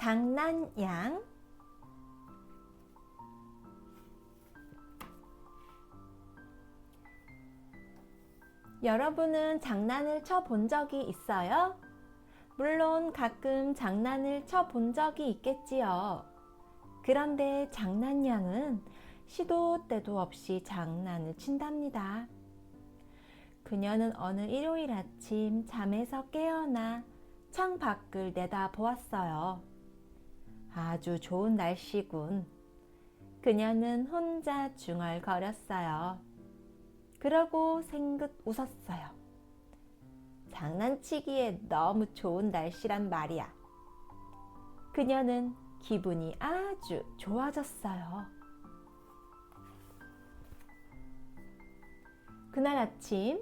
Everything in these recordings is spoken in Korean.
장난양. 여러분은 장난을 쳐본 적이 있어요? 물론 가끔 장난을 쳐본 적이 있겠지요. 그런데 장난양은 시도 때도 없이 장난을 친답니다. 그녀는 어느 일요일 아침 잠에서 깨어나 창밖을 내다보았어요. 아주 좋은 날씨군. 그녀는 혼자 중얼거렸어요. 그러고 생긋 웃었어요. 장난치기에 너무 좋은 날씨란 말이야. 그녀는 기분이 아주 좋아졌어요. 그날 아침,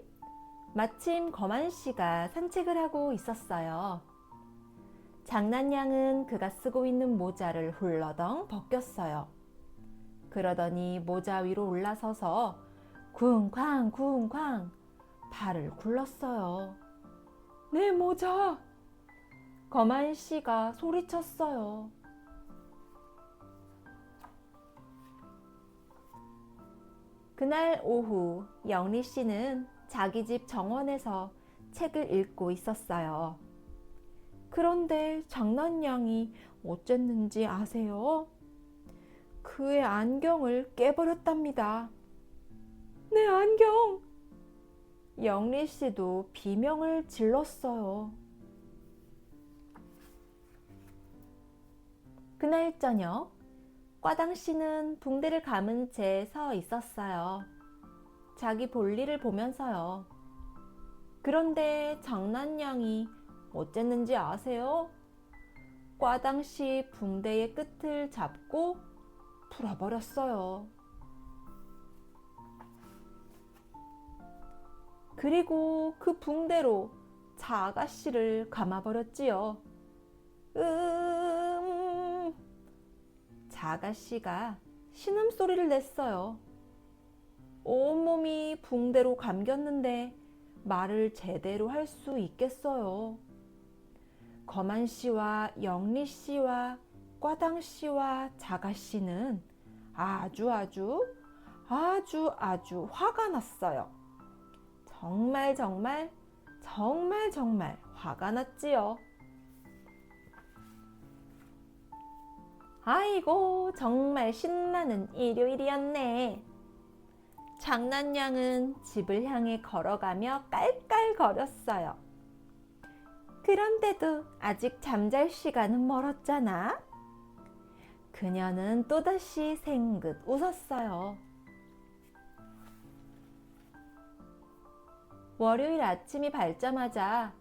마침 거만 씨가 산책을 하고 있었어요. 장난양은 그가 쓰고 있는 모자를 훌러덩 벗겼어요. 그러더니 모자 위로 올라서서 쿵쾅 쿵쾅 발을 굴렀어요. 내 모자! 거만 씨가 소리쳤어요. 그날 오후 영리 씨는 자기 집 정원에서 책을 읽고 있었어요. 그런데 장난양이 어쨌는지 아세요? 그의 안경을 깨버렸답니다. 내 안경! 영리 씨도 비명을 질렀어요. 그날 저녁, 꽈당 씨는 붕대를 감은 채 서 있었어요. 자기 볼일을 보면서요. 그런데 장난양이 어쨌는지 아세요? 꽈당 씨 붕대의 끝을 잡고 풀어버렸어요. 그리고 그 붕대로 아가씨를 감아버렸지요. 아가씨가 신음소리를 냈어요. 온몸이 붕대로 감겼는데 말을 제대로 할 수 있겠어요. 거만 씨와 영리 씨와 꽈당 씨와 아가씨는 아주 화가 났어요. 정말 화가 났지요. 아이고, 정말 신나는 일요일이었네. 장난양은 집을 향해 걸어가며 깔깔거렸어요. 그런데도 아직 잠잘 시간은 멀었잖아. 그녀는 또다시 생긋 웃었어요. 월요일 아침이 밝자마자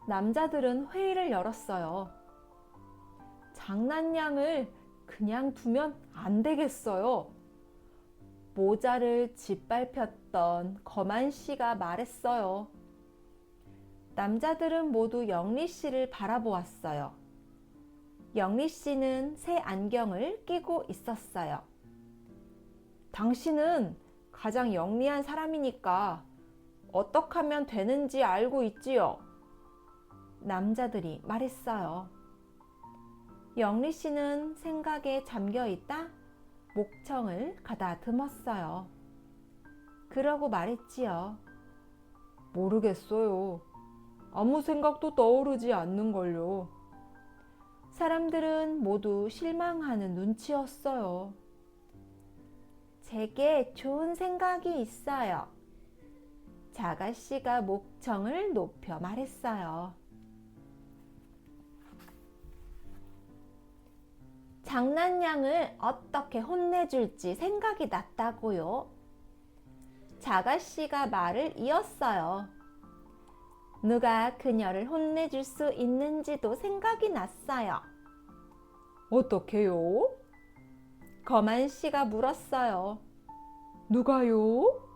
남자들은 회의를 열었어요. 장난양을 그냥 두면 안 되겠어요. 모자를 짓밟혔던 거만 씨가 말했어요. 남자들은 모두 영리 씨를 바라보았어요. 영리 씨는 새 안경을 끼고 있었어요. 당신은 가장 영리한 사람이니까 어떻게 하면 되는지 알고 있지요? 남자들이 말했어요. 영리 씨는 생각에 잠겨 있다 목청을 가다듬었어요. 그러고 말했지요. 모르겠어요. 아무 생각도 떠오르지 않는걸요. 사람들은 모두 실망하는 눈치였어요. 제게 좋은 생각이 있어요. 아가씨가 목청을 높여 말했어요. 장난양을 어떻게 혼내줄지 생각이 났다고요. 아가씨가 말을 이었어요. 누가 그녀를 혼내줄 수 있는지도 생각이 났어요. 어떻게요? 거만 씨가 물었어요. 누가요?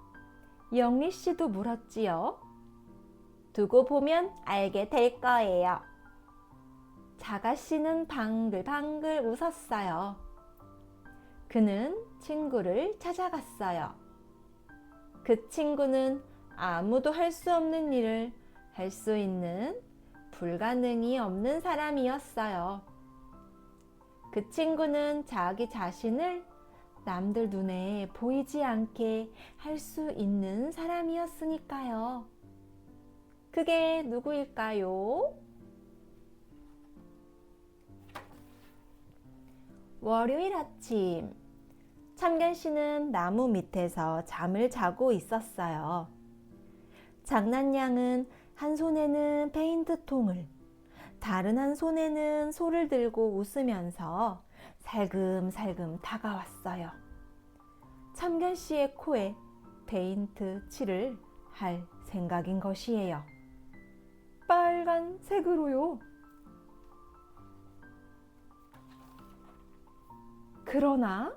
영리 씨도 물었지요. 두고 보면 알게 될 거예요. 아가씨는 방글방글 웃었어요. 그는 친구를 찾아갔어요. 그 친구는 아무도 할 수 없는 일을 할 수 있는 불가능이 없는 사람이었어요. 그 친구는 자기 자신을 남들 눈에 보이지 않게 할 수 있는 사람이었으니까요. 그게 누구일까요? 월요일 아침, 참견 씨는 나무 밑에서 잠을 자고 있었어요. 장난양은 한 손에는 페인트통을, 다른 한 손에는 소를 들고 웃으면서 살금살금 다가왔어요. 참견 씨의 코에 페인트 칠을 할 생각인 것이에요. 빨간색으로요. 그러나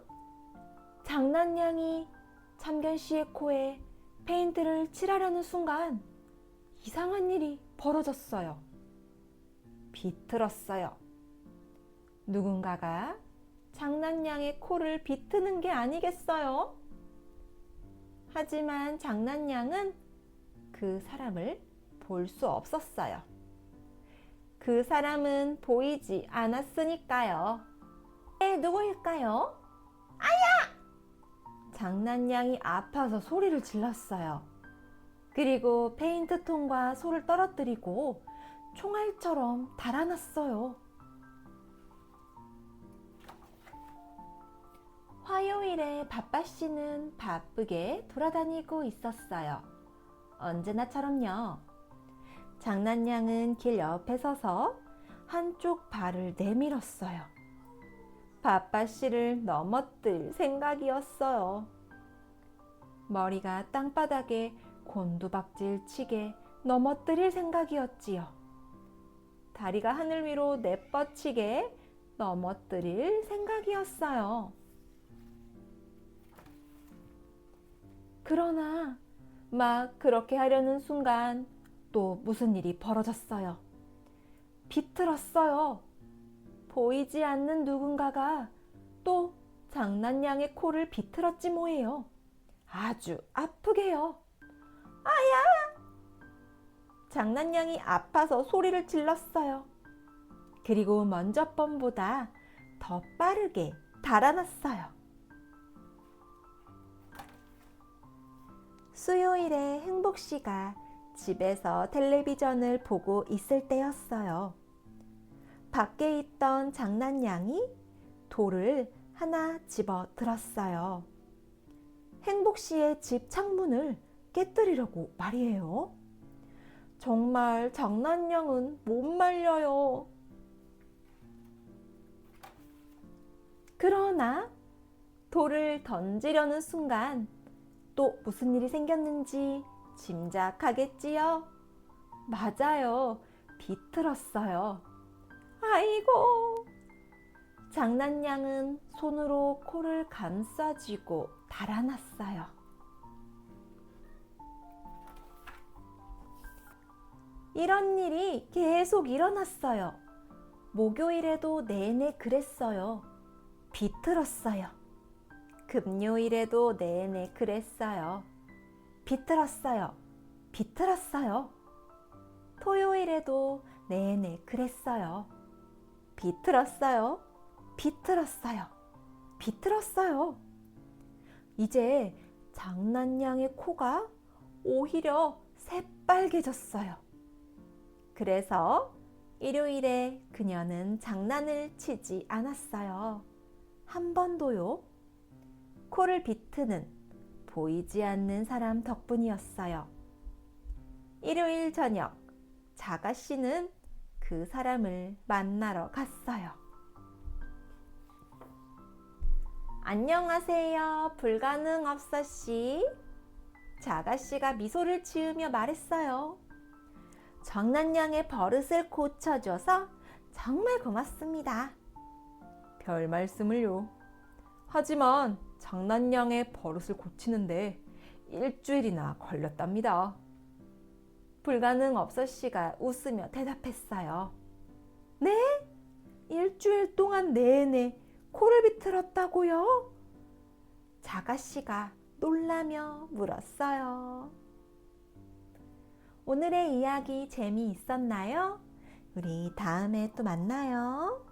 장난양이 참견 씨의 코에 페인트를 칠하려는 순간 이상한 일이 벌어졌어요. 비틀었어요. 누군가가 장난양의 코를 비트는 게 아니겠어요? 하지만 장난양은 그 사람을 볼 수 없었어요. 그 사람은 보이지 않았으니까요. 누구일까요? 장난양이 아파서 소리를 질렀어요. 그리고 페인트통과 소를 떨어뜨리고 총알처럼 달아났어요. 화요일에 바빠씨는 바쁘게 돌아다니고 있었어요. 언제나처럼요. 장난양은 길 옆에 서서 한쪽 발을 내밀었어요. 바빠씨를 넘어뜨릴 생각이었어요. 머리가 땅바닥에 곤두박질 치게 넘어뜨릴 생각이었지요. 다리가 하늘 위로 내뻗치게 넘어뜨릴 생각이었어요. 그러나 막 그렇게 하려는 순간 또 무슨 일이 벌어졌어요. 비틀었어요. 보이지 않는 누군가가 또 장난양의 코를 비틀었지 뭐예요. 아주 아프게요. 아야! 장난양이 아파서 소리를 질렀어요. 그리고 먼저 번보다 더 빠르게 달아났어요. 수요일에 행복씨가 집에서 텔레비전을 보고 있을 때였어요. 밖에 있던 장난양이 돌을 하나 집어 들었어요. 행복씨의 집 창문을 깨뜨리려고 말이에요. 정말 장난양은 못 말려요. 그러나 돌을 던지려는 순간 또 무슨 일이 생겼는지 짐작하겠지요? 맞아요. 비틀었어요. 아이고! 장난양은 손으로 코를 감싸쥐고 달아났어요. 이런 일이 계속 일어났어요. 목요일에도 내내 그랬어요. 비틀었어요. 금요일에도 내내 그랬어요. 비틀었어요. 비틀었어요. 토요일에도 내내 그랬어요. 비틀었어요. 비틀었어요. 비틀었어요. 이제 장난양의 코가 오히려 새빨개졌어요. 그래서 일요일에 그녀는 장난을 치지 않았어요. 한 번도요. 코를 비트는 보이지 않는 사람 덕분이었어요. 일요일 저녁, 자가씨는 그 사람을 만나러 갔어요. 안녕하세요, 불가능없어씨. 자가씨가 미소를 지으며 말했어요. 장난양의 버릇을 고쳐줘서 정말 고맙습니다. 별 말씀을요. 하지만 장난양의 버릇을 고치는데 일주일이나 걸렸답니다. 불가능없어씨가 웃으며 대답했어요. 네? 일주일 동안 내내 코를 비틀었다고요? 자가씨가 놀라며 물었어요. 오늘의 이야기 재미있었나요? 우리 다음에 또 만나요.